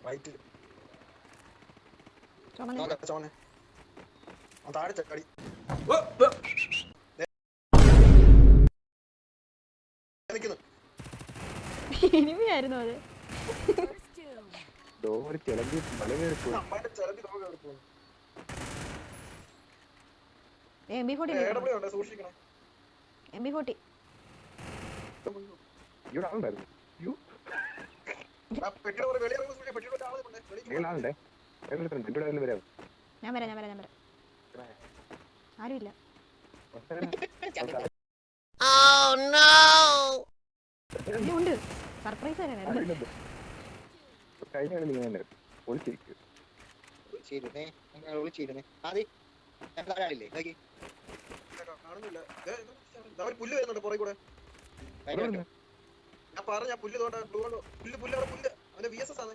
റൈറ്റിൽ ചോനെ താഴെ ചടി ഇനിമയായിരുന്നു അത്. MP40 MP40 ഞാൻ വരാം. ആരുമില്ല. ഉണ്ട് സർപ്രൈസ് തരാനായിരുന്നു. പുല്ല് വരുന്നുണ്ട് പുറകെ കൂടെ. ഞാൻ പറഞ്ഞ പുല്ല് തോട്ട പുല്ല് അവന്റെ VSS ആണ്.